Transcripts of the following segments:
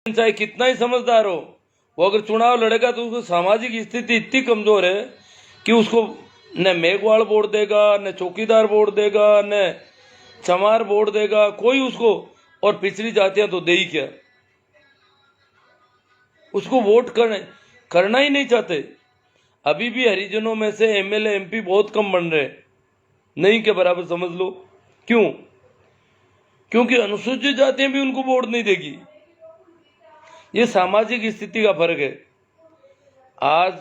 चाहे कितना ही समझदार हो, वो अगर चुनाव लड़ेगा तो उसकी सामाजिक स्थिति इतनी कमजोर है कि उसको न मेघवाल वोट देगा, न चौकीदार वोट देगा, न चमार वोट देगा कोई उसको। और पिछड़ी जातियां तो दे ही क्या, उसको वोट करना ही नहीं चाहते। अभी भी हरिजनों में से एमएलए एमपी बहुत कम बन रहे, नहीं के बराबर समझ लो। क्यों? क्योंकि अनुसूचित जातियां भी उनको वोट नहीं देगी। ये सामाजिक स्थिति का फर्क है। आज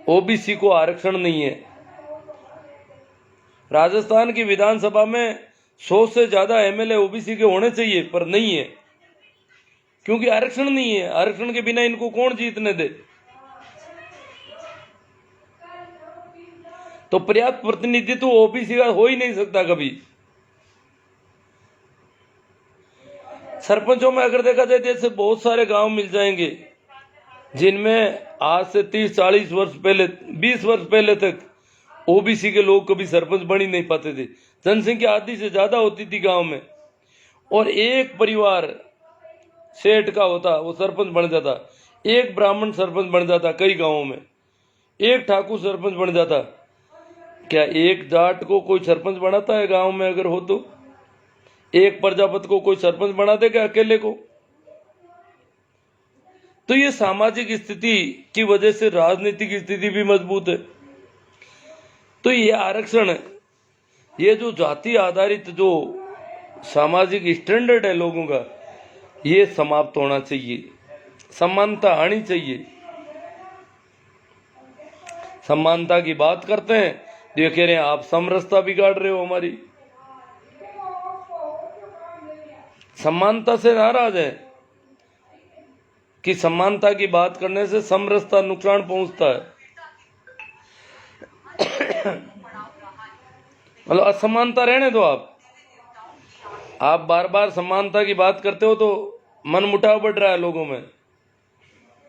ओबीसी को आरक्षण नहीं है। राजस्थान की विधानसभा में 100 से ज्यादा एमएलए ओबीसी के होने चाहिए, पर नहीं है, क्योंकि आरक्षण नहीं है। आरक्षण के बिना इनको कौन जीतने दे? तो पर्याप्त प्रतिनिधित्व ओबीसी का हो ही नहीं सकता कभी। सरपंचों में अगर देखा जाए, जैसे बहुत सारे गांव मिल जाएंगे जिनमें आज से 30-40 वर्ष पहले, 20 वर्ष पहले तक ओबीसी के लोग कभी सरपंच बन ही नहीं पाते थे। जनसंख्या आधी से ज्यादा होती थी गांव में, और एक परिवार सेठ का होता, वो सरपंच बन जाता। एक ब्राह्मण सरपंच बन जाता कई गांवों में, एक ठाकुर सरपंच बन जाता। क्या एक जाट को कोई सरपंच बनाता है गांव में? अगर हो तो एक प्रजापति को कोई सरपंच बना देगा अकेले को? तो ये सामाजिक स्थिति की वजह से राजनीतिक स्थिति भी मजबूत है। तो ये आरक्षण, ये जो जाति आधारित जो सामाजिक स्टैंडर्ड है लोगों का, ये समाप्त होना चाहिए। समानता आनी चाहिए। समानता की बात करते हैं तो ये कह रहे हैं आप समरसता बिगाड़ रहे हो हमारी। समानता से नाराज है कि समानता की बात करने से समरसता नुकसान पहुंचता है। मतलब असमानता रहने दो। आप बार बार समानता की बात करते हो तो मन मुटाव बढ़ रहा है लोगों में।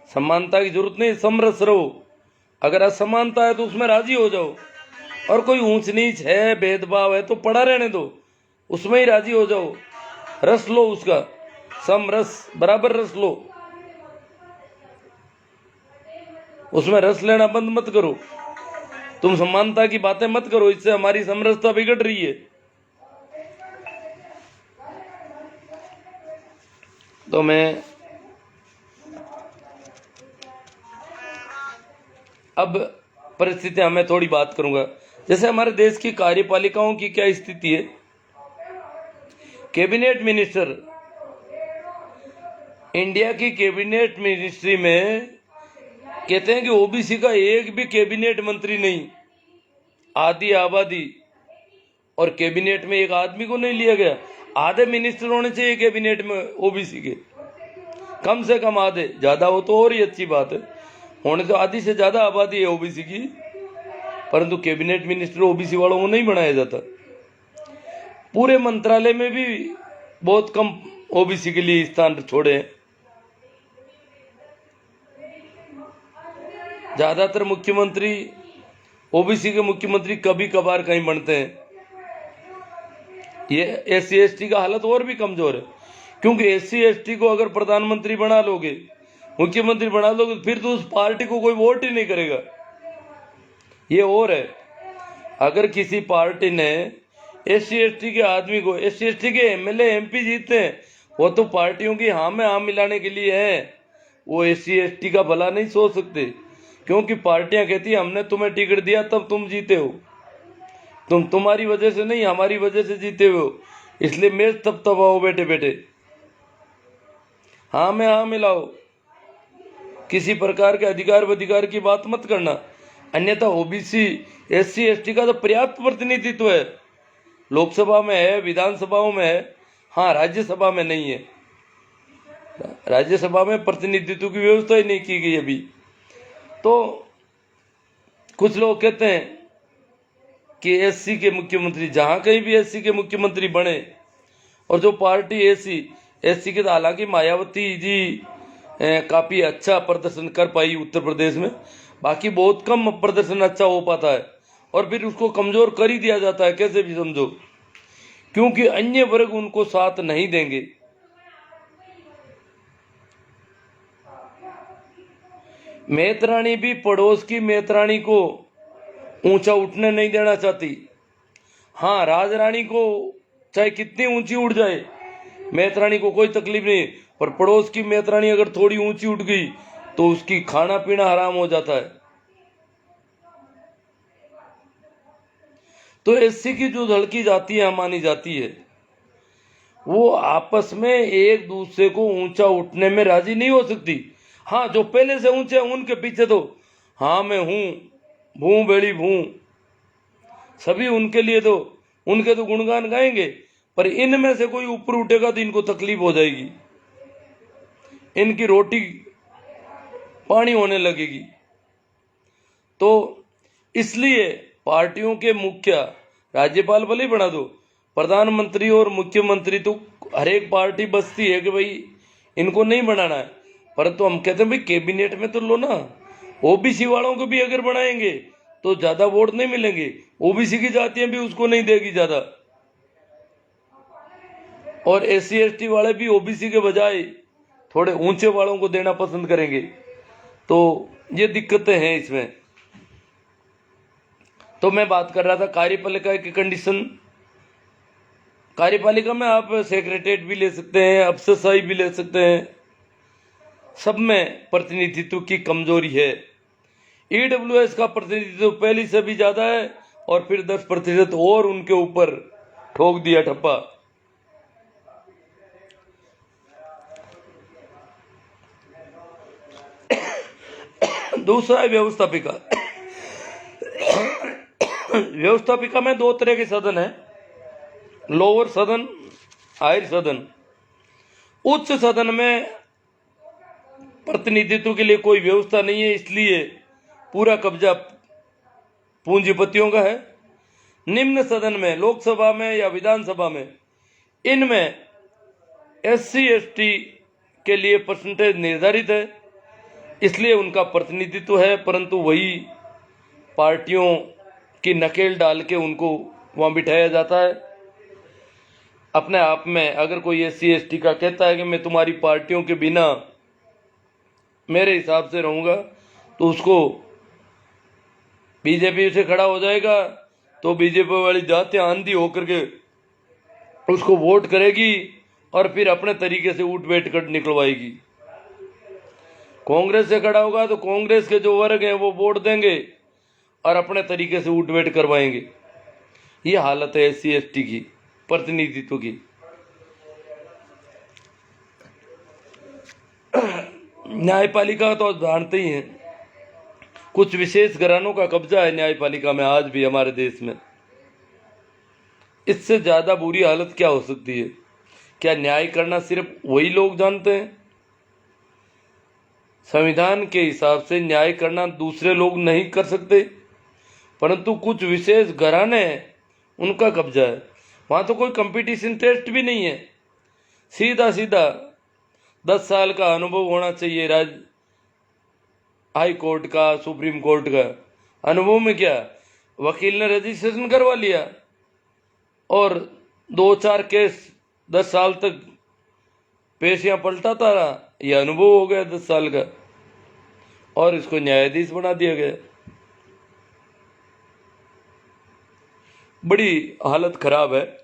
समानता की जरूरत नहीं, समरस रहो। अगर असमानता है तो उसमें राजी हो जाओ, और कोई ऊंच नीच है, भेदभाव है तो पड़ा रहने दो, उसमें ही राजी हो जाओ। रस लो उसका, समरस बराबर रस लो, उसमें रस लेना बंद मत करो। तुम समानता की बातें मत करो, इससे हमारी समरसता बिगड़ रही है। तो मैं अब परिस्थितियां मैं थोड़ी बात करूंगा। जैसे हमारे देश की कार्यपालिकाओं की क्या स्थिति है। कैबिनेट मिनिस्टर, इंडिया की कैबिनेट मिनिस्ट्री में कहते हैं कि ओबीसी का एक भी कैबिनेट मंत्री नहीं। आधी आबादी, और कैबिनेट में एक आदमी को नहीं लिया गया। आधे मिनिस्टर होने चाहिए कैबिनेट में ओबीसी के, कम से कम आधे। ज्यादा हो तो और ही अच्छी बात है, होने तो आधी से ज्यादा आबादी है ओबीसी की, परंतु कैबिनेट मिनिस्टर ओबीसी वालों को नहीं बनाया जाता। पूरे मंत्रालय में भी बहुत कम ओबीसी के लिए स्थान छोड़े हैं। ज्यादातर मुख्यमंत्री, ओबीसी के मुख्यमंत्री कभी कभार कहीं बनते हैं। ये एससी एसटी का हालत और भी कमजोर है, क्योंकि एससी एसटी को अगर प्रधानमंत्री बना लोगे, मुख्यमंत्री बना लोगे, फिर तो उस पार्टी को कोई वोट ही नहीं करेगा। ये और है, अगर किसी पार्टी ने एससी एसटी के आदमी को, एससी एसटी के एमएलए एमपी जीतते हैं, वो तो पार्टियों की हाँ में हाँ मिलाने के लिए है। वो एससी एसटी का भला नहीं सोच सकते, क्योंकि पार्टियां कहती है हमने तुम्हें टिकट दिया तब तुम जीते हो, तुम्हारी वजह से नहीं, हमारी वजह से जीते हो, इसलिए मैच तब तबाओ बैठे बैठे। हाँ में हाँ मिलाओ, किसी प्रकार के अधिकार की बात मत करना। अन्यथा ओबीसी एससी एसटी का तो पर्याप्त प्रतिनिधित्व है, लोकसभा में है, विधानसभाओं में है। हाँ, राज्यसभा में नहीं है। राज्यसभा में प्रतिनिधित्व की व्यवस्था ही नहीं की गई अभी। तो कुछ लोग कहते हैं कि एससी के मुख्यमंत्री, जहां कहीं भी एससी के मुख्यमंत्री बने, और जो पार्टी एससी के, हालांकि मायावती जी काफी अच्छा प्रदर्शन कर पाई उत्तर प्रदेश में, बाकी बहुत कम प्रदर्शन अच्छा हो पाता है, और फिर उसको कमजोर कर ही दिया जाता है कैसे भी समझो, क्योंकि अन्य वर्ग उनको साथ नहीं देंगे। मेतरानी भी पड़ोस की मेतरानी को ऊंचा उठने नहीं देना चाहती। हाँ, राजरानी को चाहे कितनी ऊंची उड़ जाए, मेतरानी को कोई तकलीफ नहीं, पर पड़ोस की मेतरानी अगर थोड़ी ऊंची उठ गई तो उसकी खाना पीना हराम हो जाता है। तो एससी की जो धड़की जाती है, मानी जाती है, वो आपस में एक दूसरे को ऊंचा उठने में राजी नहीं हो सकती। हाँ, जो पहले से ऊंचे उनके पीछे तो हाँ मैं हूं, भू बेड़ी भू, सभी उनके लिए तो उनके तो गुणगान गाएंगे, पर इनमें से कोई ऊपर उठेगा तो इनको तकलीफ हो जाएगी, इनकी रोटी पानी होने लगेगी। तो इसलिए पार्टियों के मुखिया, राज्यपाल भले ही बना दो, प्रधानमंत्री और मुख्यमंत्री तो हर एक पार्टी बसती है कि भाई इनको नहीं बनाना है, परंतु हम कहते हैं भाई कैबिनेट में तो लो ना। ओबीसी वालों को भी अगर बनाएंगे तो ज्यादा वोट नहीं मिलेंगे, ओबीसी की जातियां भी उसको नहीं देगी ज्यादा, और एससी एसटी वाले भी ओबीसी के बजाय थोड़े ऊंचे वालों को देना पसंद करेंगे। तो ये दिक्कतें हैं इसमें। तो मैं बात कर रहा था कार्यपालिका की कंडीशन। कार्यपालिका में आप सेक्रेटरीट भी ले सकते हैं, अफसरशाही भी ले सकते हैं, सब में प्रतिनिधित्व की कमजोरी है। ईडब्ल्यूएस का प्रतिनिधित्व पहले से भी ज्यादा है, और फिर 10% और उनके ऊपर ठोक दिया ठप्पा। दूसरा है व्यवस्थापिका। व्यवस्थापिका में दो तरह के सदन है, लोअर सदन, हायर सदन। उच्च सदन में प्रतिनिधित्व के लिए कोई व्यवस्था नहीं है, इसलिए पूरा कब्जा पूंजीपतियों का है। निम्न सदन में, लोकसभा में या विधानसभा में, इनमें एससी एसटी के लिए परसेंटेज निर्धारित है, इसलिए उनका प्रतिनिधित्व है, परंतु वही पार्टियों की नकेल डाल के उनको वहां बिठाया जाता है। अपने आप में अगर कोई एससी एसटी का कहता है कि मैं तुम्हारी पार्टियों के बिना मेरे हिसाब से रहूंगा, तो उसको बीजेपी से खड़ा हो जाएगा, तो बीजेपी वाली जातियां आंधी होकर के उसको वोट करेगी और फिर अपने तरीके से उठ बैठ कर निकलवाएगी। कांग्रेस से खड़ा होगा तो कांग्रेस के जो वर्ग हैं वो वोट देंगे और अपने तरीके से उठ बैठ करवाएंगे। ये हालत है एससी एसटी की प्रतिनिधित्व की। न्यायपालिका तो जानते ही हैं, कुछ विशेष घरानों का कब्जा है न्यायपालिका में आज भी हमारे देश में। इससे ज्यादा बुरी हालत क्या हो सकती है? क्या न्याय करना सिर्फ वही लोग जानते हैं? संविधान के हिसाब से न्याय करना दूसरे लोग नहीं कर सकते, परंतु कुछ विशेष घराने हैं, उनका कब्जा है। वहां तो कोई कंपटीशन टेस्ट भी नहीं है, सीधा सीधा 10 साल का अनुभव होना चाहिए। हाई कोर्ट का, सुप्रीम कोर्ट का अनुभव में क्या, वकील ने रजिस्ट्रेशन करवा लिया और 2-4 केस 10 साल तक पेशियां पलटाता रहा, यह अनुभव हो गया 10 साल का, और इसको न्यायाधीश बना दिया गया। बड़ी हालत खराब है।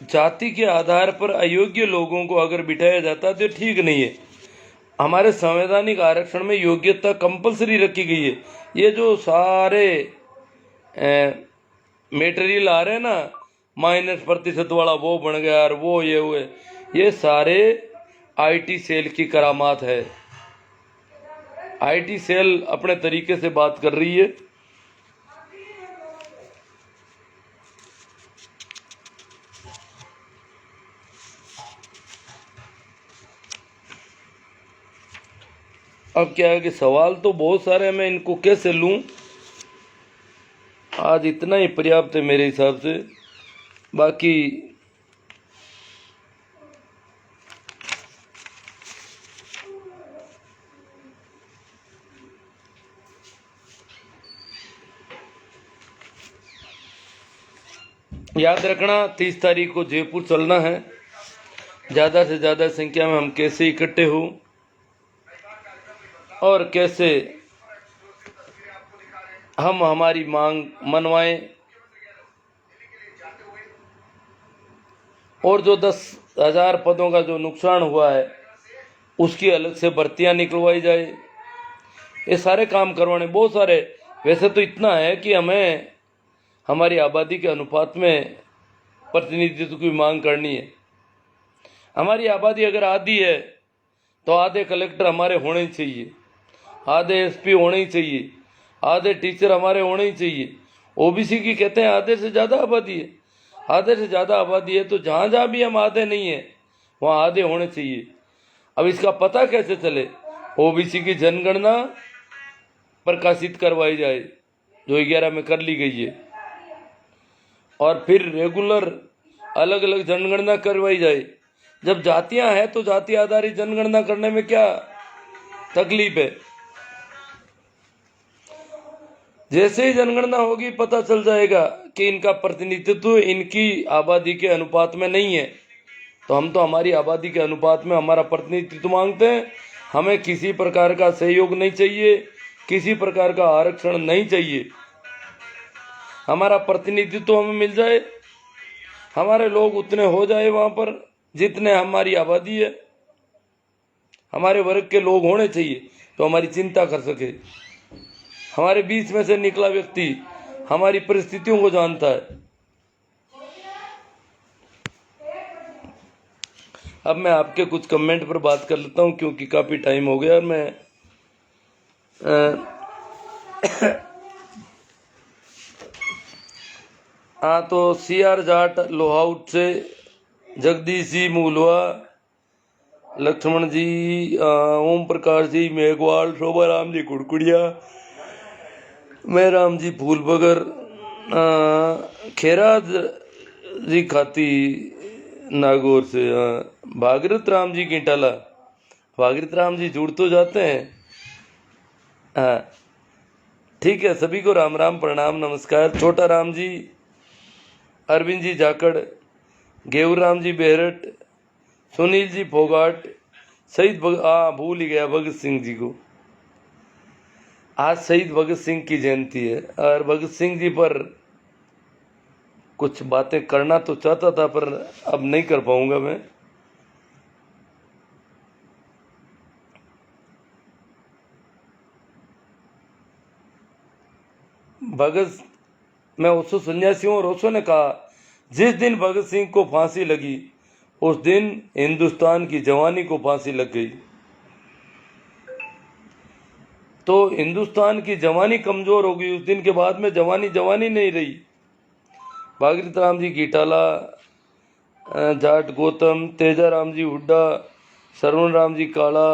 जाति के आधार पर अयोग्य लोगों को अगर बिठाया जाता है तो ठीक नहीं है। हमारे संवैधानिक आरक्षण में योग्यता कंपलसरी रखी गई है। ये जो सारे मेटेरियल आ रहे हैं ना, -% वाला वो बन गया और वो ये हुए, ये सारे आईटी सेल की करामात है। आईटी सेल अपने तरीके से बात कर रही है। अब क्या है कि सवाल तो बहुत सारे हैं, मैं इनको कैसे लूं? आज इतना ही पर्याप्त है मेरे हिसाब से। बाकी याद रखना 30 तारीख को जयपुर चलना है। ज़्यादा से ज़्यादा संख्या में हम कैसे इकट्ठे हो और कैसे हम हमारी मांग मनवाएं, और जो 10,000 पदों का जो नुकसान हुआ है उसकी अलग से भर्तियां निकलवाई जाए। ये सारे काम करवाने बहुत सारे। वैसे तो इतना है कि हमें हमारी आबादी के अनुपात में प्रतिनिधित्व की मांग करनी है। हमारी आबादी अगर आधी है तो आधे कलेक्टर हमारे होने ही चाहिए, आधे एसपी होने ही चाहिए, आधे टीचर हमारे होने ही चाहिए। ओबीसी की कहते हैं आधे से ज़्यादा आबादी है, आधे से ज़्यादा आबादी है तो जहाँ जहाँ भी हम आधे नहीं हैं वहाँ आधे होने चाहिए। अब इसका पता कैसे चले? ओबीसी की जनगणना प्रकाशित करवाई जाए जो 11 में कर ली गई है, और फिर रेगुलर अलग अलग जनगणना करवाई जाए। जब जातियां हैं तो जाति आधारित जनगणना करने में क्या तकलीफ है? जैसे ही जनगणना होगी पता चल जाएगा कि इनका प्रतिनिधित्व इनकी आबादी के अनुपात में नहीं है, तो हम तो हमारी आबादी के अनुपात में हमारा प्रतिनिधित्व मांगते हैं। हमें किसी प्रकार का सहयोग नहीं चाहिए, किसी प्रकार का आरक्षण नहीं चाहिए। हमारा प्रतिनिधित्व हमें मिल जाए, हमारे लोग उतने हो जाए वहाँ पर जितने हमारी आबादी है। हमारे वर्ग के लोग होने चाहिए तो हमारी चिंता कर सके। हमारे बीच में से निकला व्यक्ति हमारी परिस्थितियों को जानता है। अब मैं आपके कुछ कमेंट पर बात कर लेता हूं क्योंकि काफ़ी टाइम हो गया। और मैं हाँ, तो CR जाट लोहाउट से, जगदीश जी मूलवा, लक्ष्मण जी, ओम प्रकाश जी मेघवाल, शोभा राम जी कुड़कुड़िया, मैं राम जी फूल बगर, खेरा जी खाती नागौर से, भागीरथ राम जी गिंटाला। भागीरथ राम जी जुड़ तो जाते हैं। हाँ ठीक है, सभी को राम राम प्रणाम नमस्कार। छोटा राम जी, अरविंद जी जाकड़, गेवर राम जी बेहरट, सुनील जी फोगाट, शहीद भूल ही गया भगत सिंह जी को। आज शहीद भगत सिंह की जयंती है और भगत सिंह जी पर कुछ बातें करना तो चाहता था पर अब नहीं कर पाऊंगा मैं। मैं 1989 और ओशो ने कहा जिस दिन भगत सिंह को फांसी लगी उस दिन हिंदुस्तान की जवानी को फांसी लग गई। तो हिंदुस्तान की जवानी कमजोर हो गई। उस दिन के बाद में जवानी नहीं रही। भागीरथ राम जी गिटाला, जाट गौतम, तेजा राम जी हुड्डा, सरवण राम जी काला,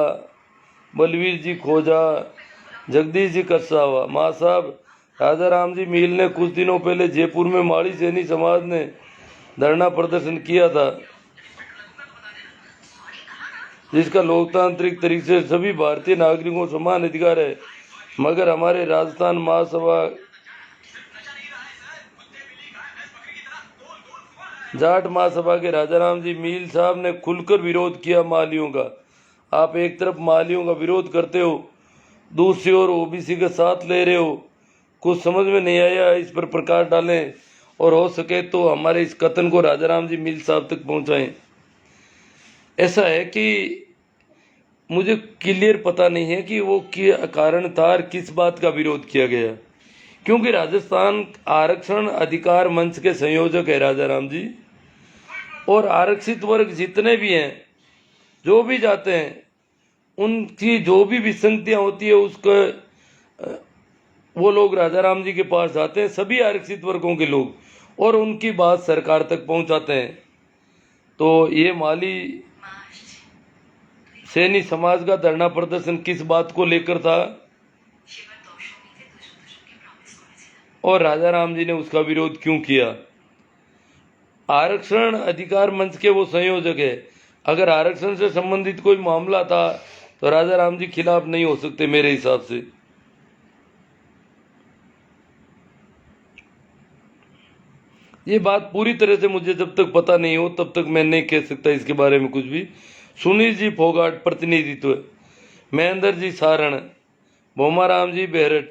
बलवीर जी खोजा, जगदीश जी कसावा, माँ साहब राजा राम जी मील ने कुछ दिनों पहले जयपुर में माड़ी सैनी समाज ने धरना प्रदर्शन किया था, जिसका लोकतांत्रिक तरीके से सभी भारतीय नागरिकों को समान अधिकार है। मगर हमारे राजस्थान महासभा जाट महासभा के राजाराम जी मील साहब ने खुलकर विरोध किया मालियों का। आप एक तरफ मालियों का विरोध करते हो, दूसरी ओर ओबीसी का साथ ले रहे हो। कुछ समझ में नहीं आया, इस पर प्रकाश डालें और हो सके तो हमारे इस कथन को राजाराम जी मील साहब तक पहुंचाएं। ऐसा है कि मुझे क्लियर पता नहीं है कि वो क्या कारण था और किस बात का विरोध किया गया, क्योंकि राजस्थान आरक्षण अधिकार मंच के संयोजक है राजाराम जी, और आरक्षित वर्ग जितने भी हैं, जो भी जाते हैं, उनकी जो भी विसंगतियां होती है उसको वो लोग राजाराम जी के पास जाते हैं, सभी आरक्षित वर्गों के लोग, और उनकी बात सरकार तक पहुंचाते हैं। तो ये माली सैनी समाज का धरना प्रदर्शन किस बात को लेकर था और राजाराम जी ने उसका विरोध क्यों किया? आरक्षण अधिकार मंच के वो संयोजक है। अगर आरक्षण से संबंधित कोई मामला था तो राजाराम जी खिलाफ नहीं हो सकते मेरे हिसाब से। ये बात पूरी तरह से मुझे जब तक पता नहीं हो तब तक मैं नहीं कह सकता इसके बारे में कुछ भी। सुनील जी फोगाट प्रतिनिधित्व, महेंद्र जी सारण, भोमाराम जी बेहरट,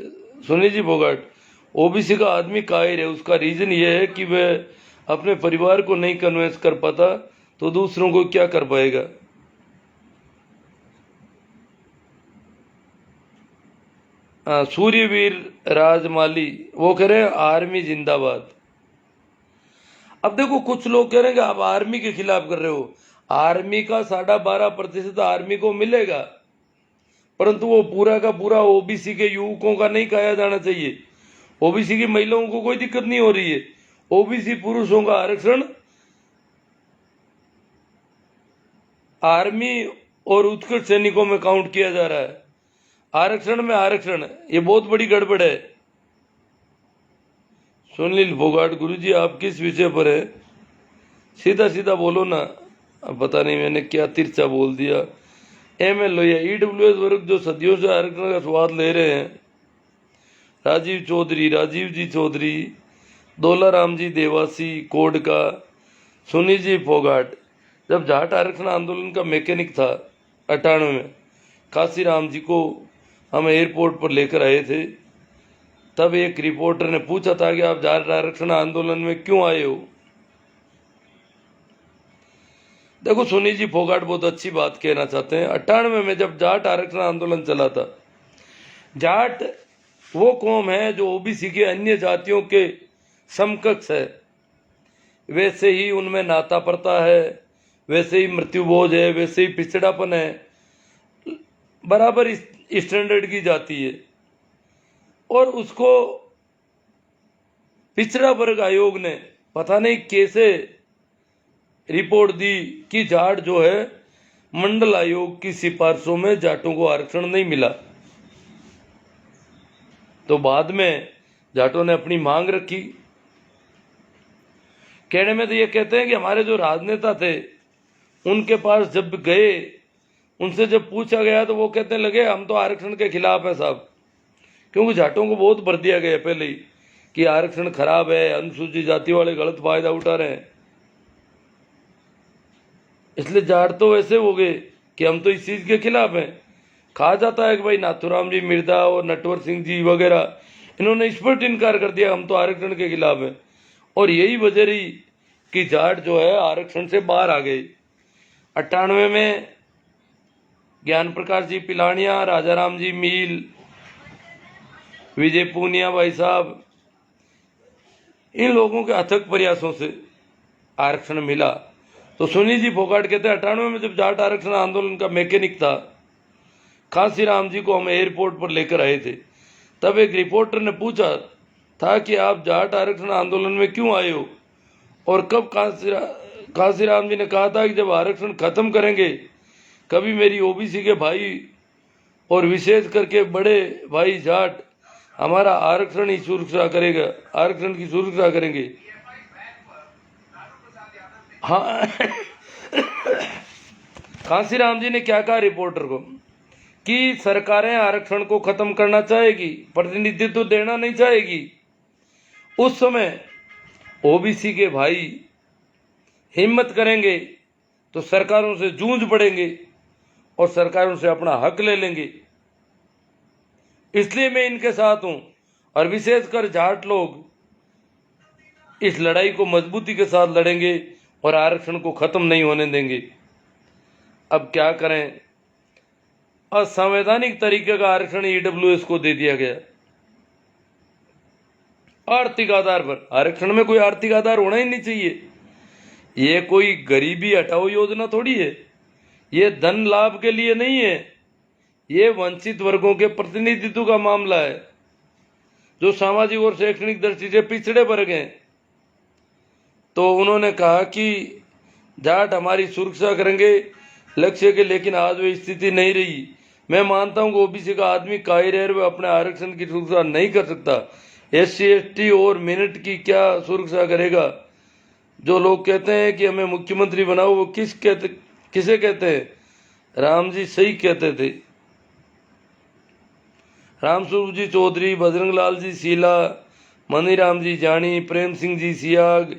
सुनील जी फोगाट ओबीसी का आदमी कायर है। उसका रीजन ये है कि वह अपने परिवार को नहीं कन्विंस कर पाता तो दूसरों को क्या कर पाएगा। सूर्यवीर राजमाली वो कह रहे हैं आर्मी जिंदाबाद। अब देखो कुछ लोग कह रहे हैं कि आप आर्मी के खिलाफ कर रहे हो। आर्मी का 12.5% आर्मी को मिलेगा, परंतु वो पूरा का पूरा ओबीसी के युवकों का नहीं खाया जाना चाहिए। ओबीसी की महिलाओं को कोई दिक्कत नहीं हो रही है। ओबीसी पुरुषों का आरक्षण आर्मी और उत्कर्ष सैनिकों में काउंट किया जा रहा है। आरक्षण में आरक्षण, ये बहुत बड़ी गड़बड़ है। सुनील फोगाट गुरुजी आप किस विषय पर है, सीधा सीधा बोलो ना। अब पता नहीं मैंने क्या तिरछा बोल दिया। एमएल लोहिया ईडब्ल्यूएस वर्ग जो सदियों से आरक्षण का स्वाद ले रहे हैं, राजीव चौधरी, राजीव जी चौधरी, दौलाराम जी देवासी कोड का, सुनील जी फोगाट। जब जाट आरक्षण आंदोलन का मैकेनिक था 98 में, काशीराम जी को हम एयरपोर्ट पर लेकर आए थे, तब एक रिपोर्टर ने पूछा था कि आप जाट आरक्षण आंदोलन में क्यों आए हो। देखो सुनील जी फोगाट बहुत अच्छी बात कहना चाहते हैं। 98 में जब जाट आरक्षण आंदोलन चला था, जाट वो कौम है जो ओबीसी के अन्य जातियों के समकक्ष है, वैसे ही उनमें नाता पड़ता है, वैसे ही मृत्यु बोझ है, वैसे ही पिछड़ापन है, बराबर स्टैंडर्ड की जाती है। और उसको पिछड़ा वर्ग आयोग ने पता नहीं कैसे रिपोर्ट दी कि जाट जो है मंडल आयोग की सिफारिशों में जाटों को आरक्षण नहीं मिला। तो बाद में जाटों ने अपनी मांग रखी। कहने में तो ये कहते हैं कि हमारे जो राजनेता थे उनके पास जब गए, उनसे जब पूछा गया तो वो कहने लगे हम तो आरक्षण के खिलाफ हैं साहब, क्योंकि जाटों को बहुत भर दिया गया पहले ही कि आरक्षण खराब है, अनुसूचित जाति वाले गलत फायदा उठा रहे हैं। इसलिए जाट तो वैसे हो गए कि हम तो इस चीज के खिलाफ हैं। कहा जाता है कि भाई नाथुराम जी मिर्जा और नटवर सिंह जी वगैरह इन्होंने स्पष्ट इनकार कर दिया हम तो आरक्षण के खिलाफ हैं। और यही वजह रही कि जाट जो है आरक्षण से बाहर आ गई। 98 में ज्ञान प्रकाश जी पिलानिया, राजाराम जी मील, विजय पूनिया भाई साहब, इन लोगों के अथक प्रयासों से आरक्षण मिला। तो सुनील जी फोगाट कहते हैं 98 में जब जाट आरक्षण आंदोलन का मैकेनिक था, काशीराम जी को हम एयरपोर्ट पर लेकर आए थे, तब एक रिपोर्टर ने पूछा था कि आप जाट आरक्षण आंदोलन में क्यों आए हो। और कब काशीराम जी ने कहा था कि जब आरक्षण खत्म करेंगे कभी मेरी ओबीसी के भाई और विशेष करके बड़े भाई जाट हमारा आरक्षण ही सुरक्षा करेगा, आरक्षण की सुरक्षा करेंगे। हाँ काशीराम जी ने क्या कहा रिपोर्टर को कि सरकारें आरक्षण को खत्म करना चाहेगी, प्रतिनिधित्व देना नहीं चाहेगी। उस समय ओबीसी के भाई हिम्मत करेंगे तो सरकारों से जूझ पड़ेंगे और सरकारों से अपना हक ले लेंगे। इसलिए मैं इनके साथ हूं। और विशेषकर जाट लोग इस लड़ाई को मजबूती के साथ लड़ेंगे और आरक्षण को खत्म नहीं होने देंगे। अब क्या करें, असंवैधानिक तरीके का आरक्षण ईडब्ल्यूएस को दे दिया गया। आर्थिक आधार पर, आरक्षण में कोई आर्थिक आधार होना ही नहीं चाहिए। ये कोई गरीबी हटाओ योजना थोड़ी है, ये धन लाभ के लिए नहीं है, ये वंचित वर्गों के प्रतिनिधित्व का मामला है जो सामाजिक और शैक्षणिक दृष्टि से पिछड़े वर्ग हैं। तो उन्होंने कहा कि जाट हमारी सुरक्षा करेंगे लक्ष्य के, लेकिन आज वो स्थिति नहीं रही। मैं मानता हूं कि ओबीसी का आदमी कायर है, वह अपने आरक्षण की सुरक्षा नहीं कर सकता। SC ST और मिनट की क्या सुरक्षा करेगा। जो लोग कहते हैं कि हमें मुख्यमंत्री बनाओ, वो किसे कहते हैं। राम जी सही कहते थे। रामस्वरूप जी चौधरी, बजरंग लाल जी शीला, मनीराम जी जानी, प्रेम सिंह जी सियाग,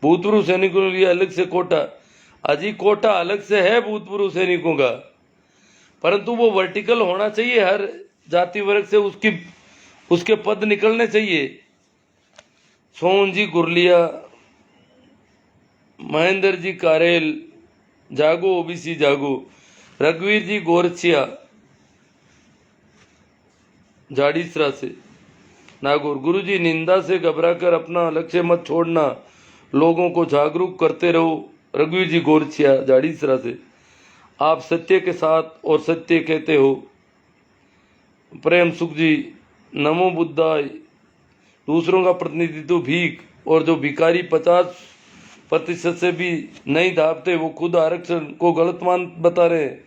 भूतपूर्व सैनिकों के लिए अलग से कोटा। अजी कोटा अलग से है भूतपूर्व सैनिकों का, परंतु वो वर्टिकल होना चाहिए, हर जाति वर्ग से उसके पद निकलने चाहिए। सोहन जी गुरलिया, महेंद्र जी कारेल, जागो ओबीसी जागो, रघुवीर जी गोरछिया जाड़ीसरा से नागौर। गुरु जी निंदा से घबराकर अपना लक्ष्य मत छोड़ना, लोगों को जागरूक करते रहो। रघुवीर जी गोरछिया जाड़ीसरा से। आप सत्य के साथ और सत्य कहते हो। प्रेम सुख जी नमो बुद्धाय। दूसरों का प्रतिनिधित्व भीख, और जो भिखारी 50% से भी नहीं दाबते वो खुद आरक्षण को गलत मान बता रहे हैं।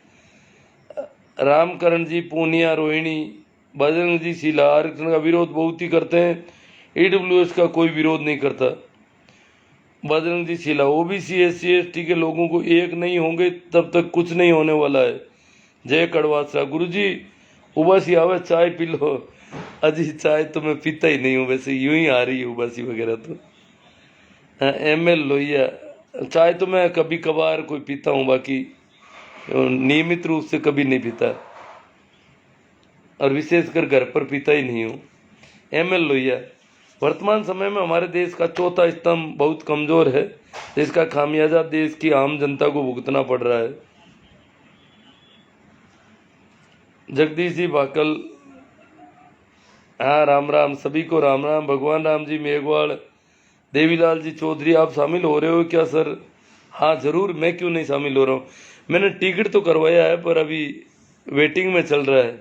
रामकरण जी पूनिया रोहिणी, बजरंग जी शीला आरक्षण का विरोध बहुत ही करते हैं, ईडब्ल्यूएस का कोई विरोध नहीं करता। बजरंग जी शीला, ओबीसी SC ST के लोगों को एक नहीं होंगे तब तक कुछ नहीं होने वाला है। जय कड़वासरा। गुरु जी उबासी आवे चाय पी लो। अजी चाय तो मैं पीता ही नहीं हूँ, वैसे यूं ही आ रही है उबासी वगैरह तो। ML लोहिया, चाय तो मैं कभी कभार कोई पीता हूँ, बाकी नियमित रूप से कभी नहीं पीता, और विशेषकर घर पर पीता ही नहीं हूँ। ML लोहिया, वर्तमान समय में हमारे देश का चौथा स्तंभ बहुत कमजोर है, जिसका खामियाजा देश की आम जनता को भुगतना पड़ रहा है। जगदीश जी भाकल, हाँ राम राम, सभी को राम राम। भगवान राम जी मेघवाल, देवीलाल जी चौधरी, आप शामिल हो रहे हो क्या सर? हाँ जरूर, मैं क्यों नहीं शामिल हो रहा हूँ। मैंने टिकट तो करवाया है पर अभी वेटिंग में चल रहा है।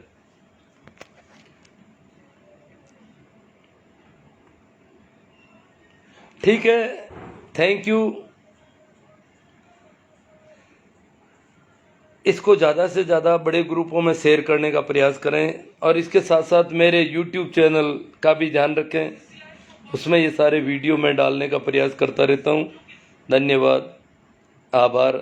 ठीक है, थैंक यू। इसको ज़्यादा से ज़्यादा बड़े ग्रुपों में शेयर करने का प्रयास करें, और इसके साथ साथ मेरे YouTube चैनल का भी ध्यान रखें, उसमें ये सारे वीडियो मैं डालने का प्रयास करता रहता हूँ। धन्यवाद, आभार।